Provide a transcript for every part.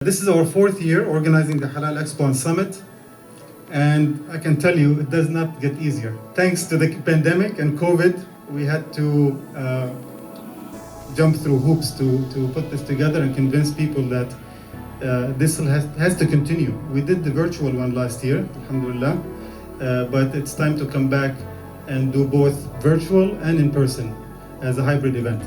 This is our fourth year organizing the Halal Expo and Summit, and I can tell you it does not get easier. Thanks to the pandemic and COVID, we had to jump through hoops to put this together and convince people that this has to continue. We did the virtual one last year, alhamdulillah, but it's time to come back and do both virtual and in person as a hybrid event.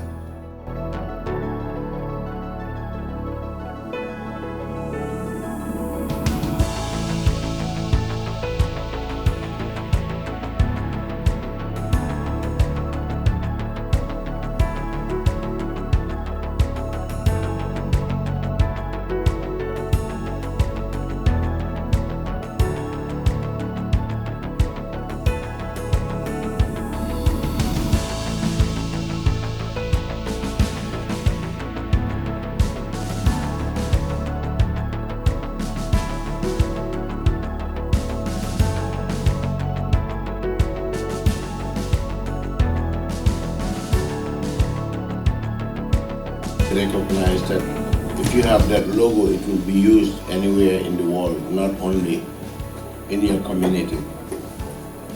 Recognize that if you have that logo, it will be used anywhere in the world, not only in your community.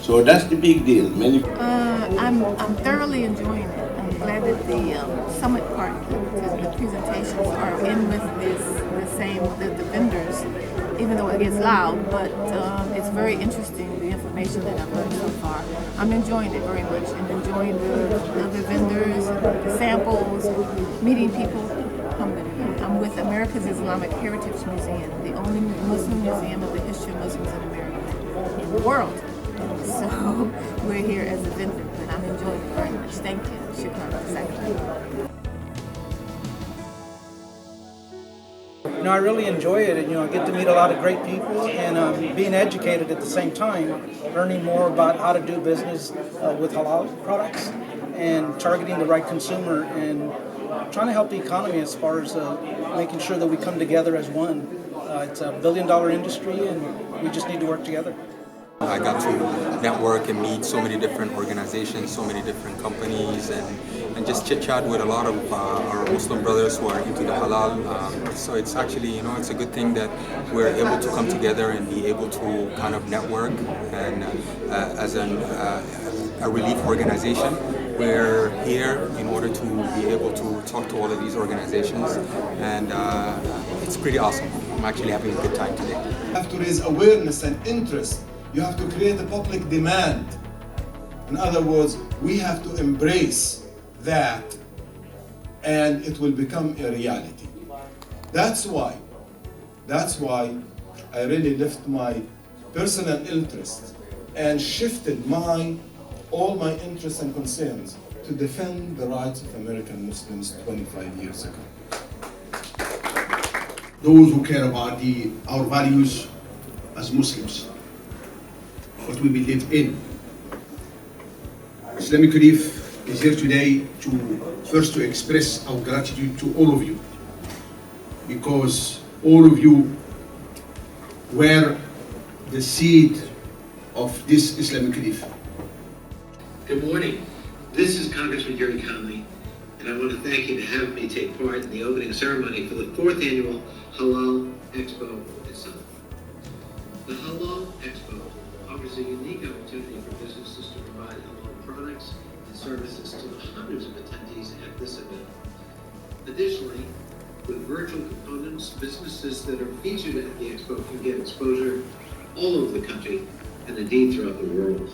So that's the big deal. I'm thoroughly enjoying it. I'm glad that the summit part, the presentations are in with the vendors, even though it gets loud, but it's very interesting, the information that I've learned so far. I'm enjoying it very much and enjoying the vendors, the samples, meeting people. I'm with America's Islamic Heritage Museum, the only Muslim museum of the history of Muslims in America, in the world. So we're here as a vendor, and I'm enjoying it very much. Thank you. Shukran. I really enjoy it, and I get to meet a lot of great people and being educated at the same time, learning more about how to do business with halal products and targeting the right consumer and trying to help the economy as far as making sure that we come together as one. It's a billion-dollar industry, and we just need to work together. I got to network and meet so many different organizations, so many different companies, and just chit-chat with a lot of our Muslim brothers who are into the halal. So it's actually, it's a good thing that we're able to come together and be able to kind of network. And as a relief organization, we're here in order to be able to talk to all of these organizations, and it's pretty awesome. I'm actually having a good time today. You have to raise awareness and interest. You have to create a public demand. In other words, we have to embrace that, and it will become a reality. That's why I really left my personal interest and shifted all my interests and concerns to defend the rights of American Muslims 25 years ago. Those who care about our values as Muslims, what we believe in. Islamic Relief is here today to express our gratitude to all of you, because all of you were the seed of this Islamic Relief. Good morning. This is Congressman Jerry Conley, and I want to thank you to have me take part in the opening ceremony for the 4th annual Halal Expo and Summit. The Halal Expo offers a unique opportunity for businesses to provide halal products and services to the hundreds of attendees at this event. Additionally, with virtual components, businesses that are featured at the Expo can get exposure all over the country and indeed throughout the world.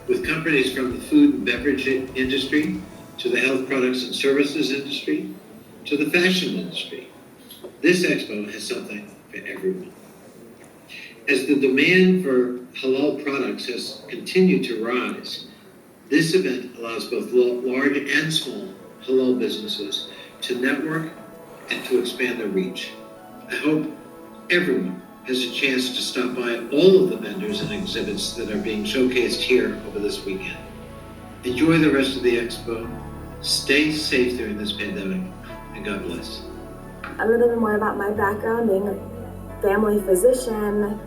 With companies from the food and beverage industry, to the health products and services industry, to the fashion industry, this expo has something for everyone. As the demand for halal products has continued to rise, this event allows both large and small halal businesses to network and to expand their reach. I hope everyone has a chance to stop by all of the vendors and exhibits that are being showcased here over this weekend. Enjoy the rest of the expo. Stay safe during this pandemic, and God bless. A little bit more about my background, being a family physician,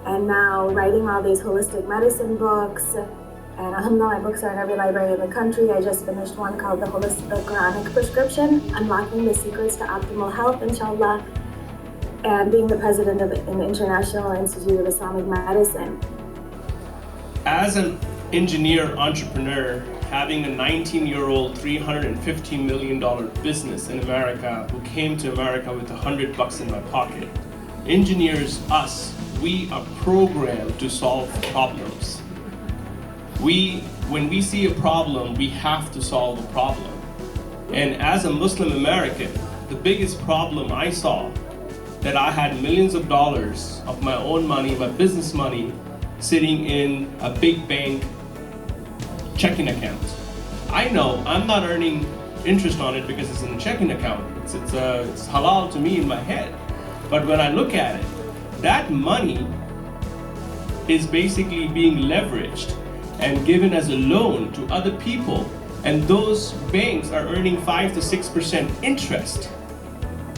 and now writing all these holistic medicine books. And alhamdulillah, my books are in every library in the country. I just finished one called The Quranic Prescription, Unlocking the Secrets to Optimal Health, inshallah. and being the president of the International Institute of Islamic Medicine. As an engineer entrepreneur, having a 19-year-old $350 million business in America who came to America with $100 in my pocket, engineers, us, we are programmed to solve problems. When we see a problem, we have to solve a problem. And as a Muslim American, the biggest problem I saw, that I had millions of dollars of my own money, my business money, sitting in a big bank checking account. I know I'm not earning interest on it because it's in a checking account. It's halal to me in my head. But when I look at it, that money is basically being leveraged and given as a loan to other people, and those banks are earning 5 to 6% interest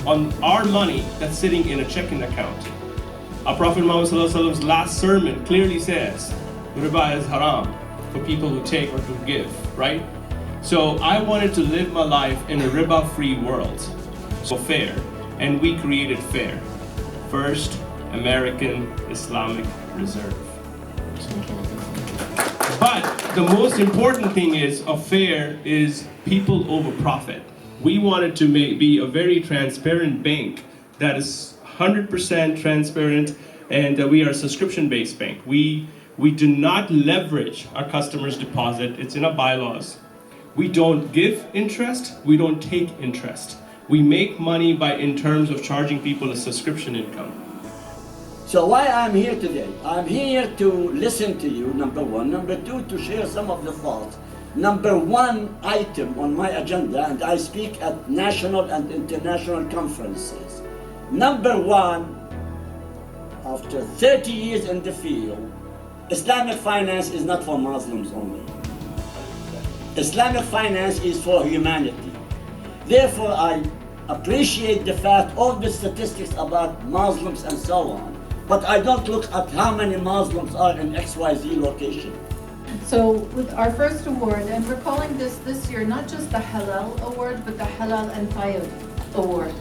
on our money that's sitting in a checking account. Our Prophet Muhammad's last sermon clearly says, riba is haram for people who take or to give, right? So I wanted to live my life in a riba-free world, so fair, and we created FAIR, First American Islamic Reserve. But the most important thing is FAIR is people over profit. We wanted to be a very transparent bank that is 100% transparent, and we are a subscription-based bank. We do not leverage our customers' deposit. It's in our bylaws. We don't give interest. We don't take interest. We make money in terms of charging people a subscription income. So why I'm here today? I'm here to listen to you, number one. Number two, to share some of the thoughts. Number one item on my agenda, and I speak at national and international conferences. Number one, after 30 years in the field, Islamic finance is not for Muslims only. Islamic finance is for humanity. Therefore, I appreciate the fact, all the statistics about Muslims and so on, but I don't look at how many Muslims are in XYZ location. So with our first award, and we're calling this year not just the Halal Award, but the Halal and Tayyib Award.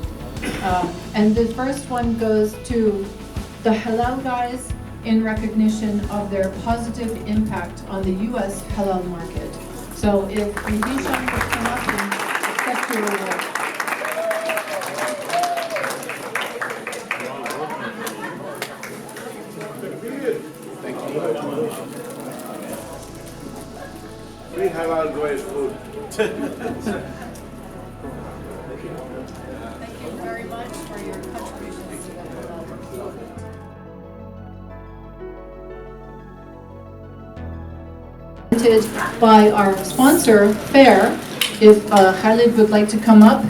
And the first one goes to the Halal guys in recognition of their positive impact on the U.S. halal market. So if Hisham would come up and accept your award. Free halal guys food. Thank you very much for your contributions to the halal world. By our sponsor, FAIR, if Khalid would like to come up.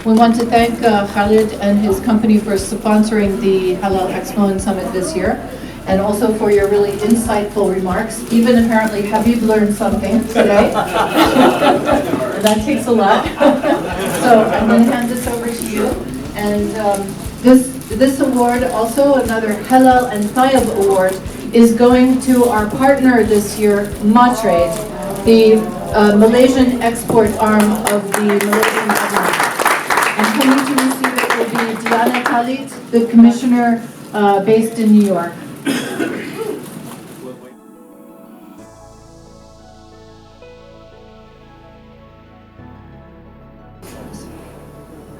We want to thank Khalid and his company for sponsoring the Halal Expo and Summit this year, and also for your really insightful remarks. Even apparently Habib learned something today. And that takes a lot. So I'm going to hand this over to you. And this award, also another Halal and Tayyib award, is going to our partner this year, Matrade, the Malaysian export arm of the Malaysian government. And coming to receive it will be Diana Khalid, the commissioner based in New York.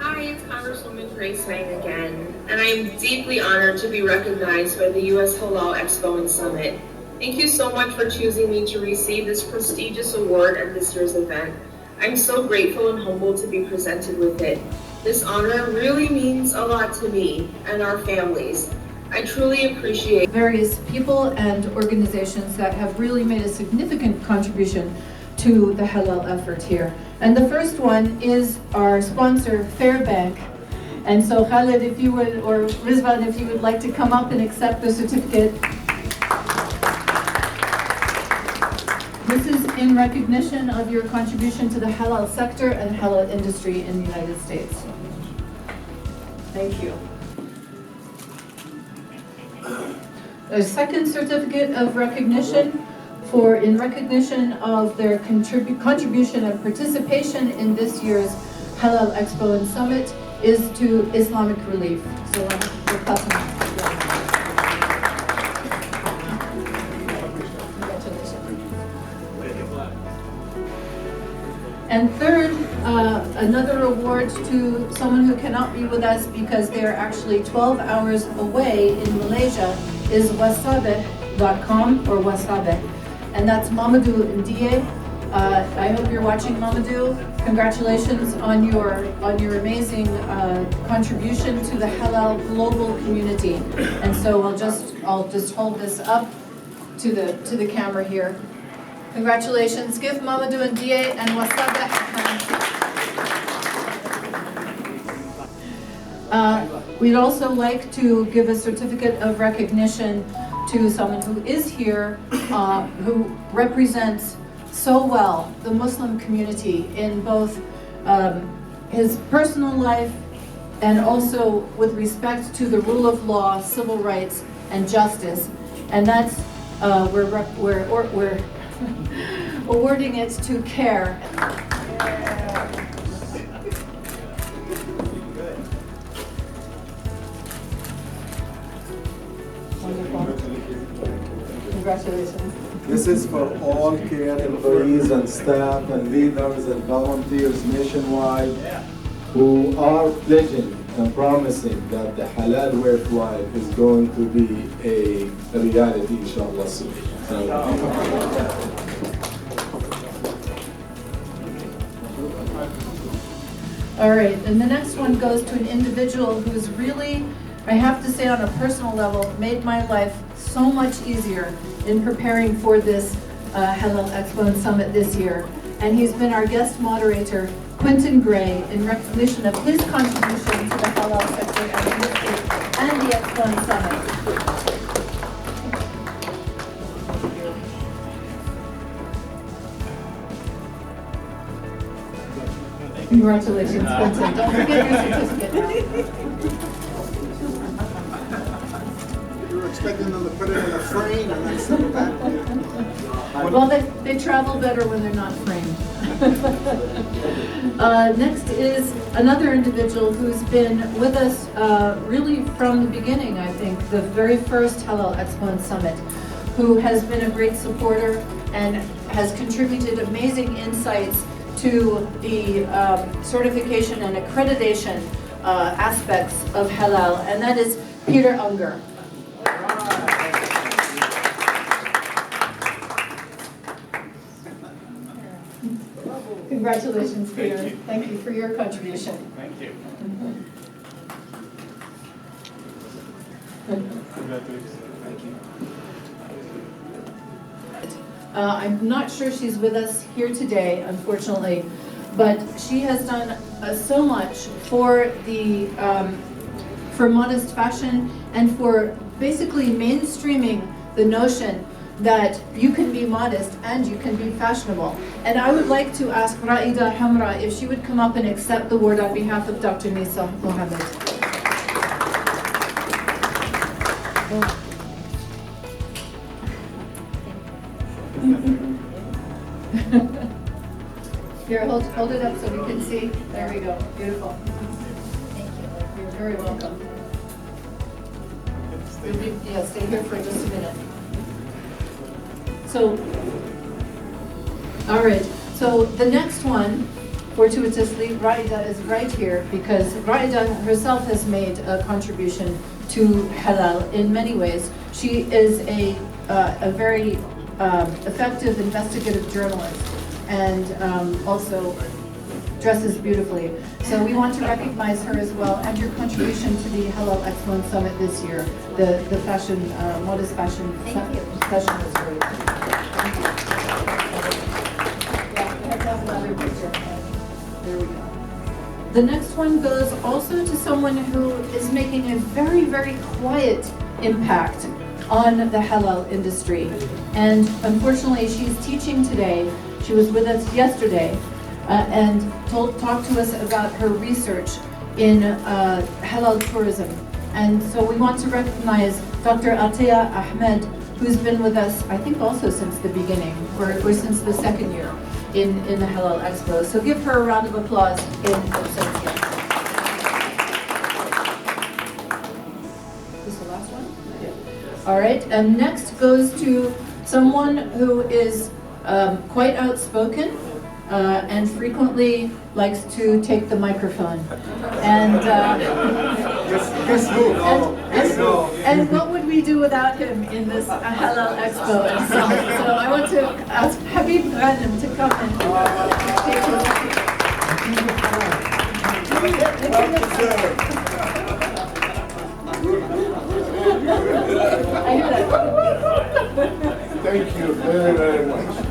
Hi, it's Congresswoman Grace Wang again, and I am deeply honored to be recognized by the U.S. Halal Expo and Summit. Thank you so much for choosing me to receive this prestigious award at this year's event. I'm so grateful and humbled to be presented with it. This honor really means a lot to me and our families. I truly appreciate various people and organizations that have really made a significant contribution to the halal effort here. And the first one is our sponsor, FAIR Bank. And so Khalid, if you would, or Rizvan, if you would like to come up and accept the certificate. This is in recognition of your contribution to the halal sector and halal industry in the United States. Thank you. A second certificate of recognition in recognition of their contribution and participation in this year's Halal Expo and Summit is to Islamic Relief. So we're passing on. And third, another award to someone who cannot be with us because they are actually 12 hours away in Malaysia is wasabeh.com or wasabeh. And that's Mamadou Ndiaye. I hope you're watching, Mamadou. Congratulations on your amazing contribution to the halal global community. And so I'll just hold this up to the camera here. Congratulations. Give Mamadou Ndiaye and Wasabeh a hand. We'd also like to give a certificate of recognition to someone who is here, who represents so well the Muslim community in both his personal life and also with respect to the rule of law, civil rights, and justice. And that's, we're awarding it to CARE. Wonderful. Congratulations. This is for all CARE employees and staff and leaders and volunteers nationwide who are pledging and promising that the halal way of life is going to be a reality, inshallah, soon. All right, and the next one goes to an individual who's really, I have to say on a personal level, made my life so much easier in preparing for this Halal Expo and Summit this year. And he's been our guest moderator, Quentin Gray, in recognition of his contribution to the halal sector and the Expo and Summit. Congratulations, Quentin. Don't forget your certificate now. You were expecting them to put it in a frame and then send it back to you. Well, they travel better when they're not framed. Next is another individual who's been with us really from the beginning, I think, the very first Halal Expo and Summit, who has been a great supporter and has contributed amazing insights to the certification and accreditation aspects of halal, and that is Peter Unger. Congratulations, Peter. Thank you for your contribution. Thank you. Congratulations. Thank you. I'm not sure she's with us here today, unfortunately, but she has done so much for the for modest fashion and for basically mainstreaming the notion that you can be modest and you can be fashionable. And I would like to ask Raida Hamra if she would come up and accept the award on behalf of Dr. Nisa Mohammed. Here, hold it up so we can see. There we go. Beautiful. Thank you. You're very welcome. Yeah, stay here for just a minute. So, all right. So the next one, fortuitously, Raida is right here because Raida herself has made a contribution to halal in many ways. She is a very effective investigative journalist and also dresses beautifully. So we want to recognize her as well and your contribution to the Halal Expo and Summit this year. The fashion, modest fashion session was great. There we go. The next one goes also to someone who is making a very, very quiet impact on the halal industry. And unfortunately, she's teaching today. She was with us yesterday and talked to us about her research in halal tourism. And so we want to recognize Dr. Atiya Ahmed, who's been with us, I think also since the beginning, or since the second year in the Halal Expo. So give her a round of applause in absentia. Is this the last one? Yeah. All right, and next goes to someone who is quite outspoken and frequently likes to take the microphone. And and what would we do without him in this Halal Expo and Summit? So I want to ask Habib Ghanem to come and take his Thank you very, very much.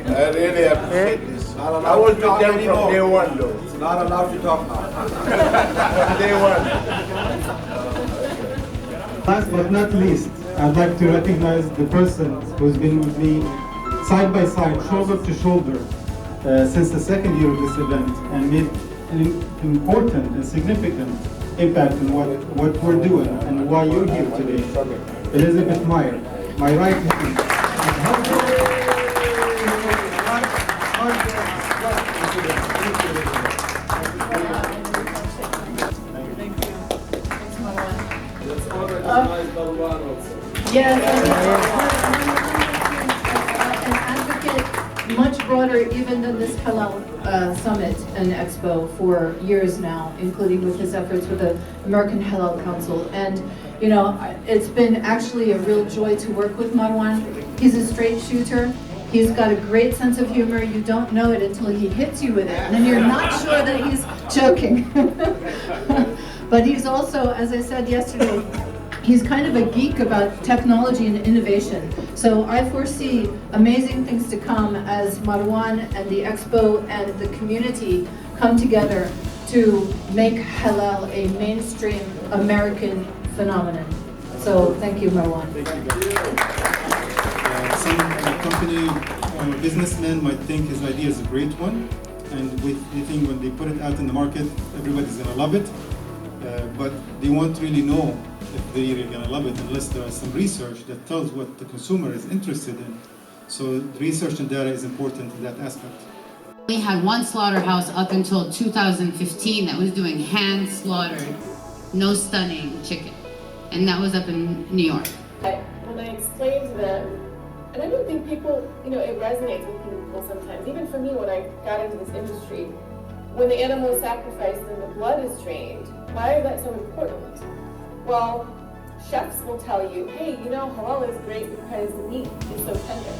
I really appreciate this. I was with them from day one, though. It's not allowed to talk now. From day one. Last but not least, I'd like to recognize the person who's been with me side by side, shoulder to shoulder, since the second year of this event, and made an important and significant impact on what we're doing and why you're here today. Elizabeth Meyer, my right hand. Yes, an advocate much broader even than this Halal Summit and Expo for years now, including with his efforts with the American Halal Council. And you know, it's been actually a real joy to work with Marwan. He's a straight shooter. He's got a great sense of humor. You don't know it until he hits you with it, and then you're not sure that he's joking. But he's also, as I said yesterday, he's kind of a geek about technology and innovation. So I foresee amazing things to come as Marwan and the Expo and the community come together to make halal a mainstream American phenomenon. So thank you, Marwan. Thank you. Some company businessmen might think his idea is a great one, and they think when they put it out in the market, everybody's going to love it. But they won't really know if they're really going to love it unless there is some research that tells what the consumer is interested in. So research and data is important in that aspect. We had one slaughterhouse up until 2015 that was doing hand slaughtered, no stunning chicken. And that was up in New York. When I explained to them, and I don't think people, you know, it resonates with people sometimes, even for me when I got into this industry, when the animal is sacrificed and the blood is drained, why is that so important? Well, chefs will tell you, hey, you know, halal is great because the meat is so tender.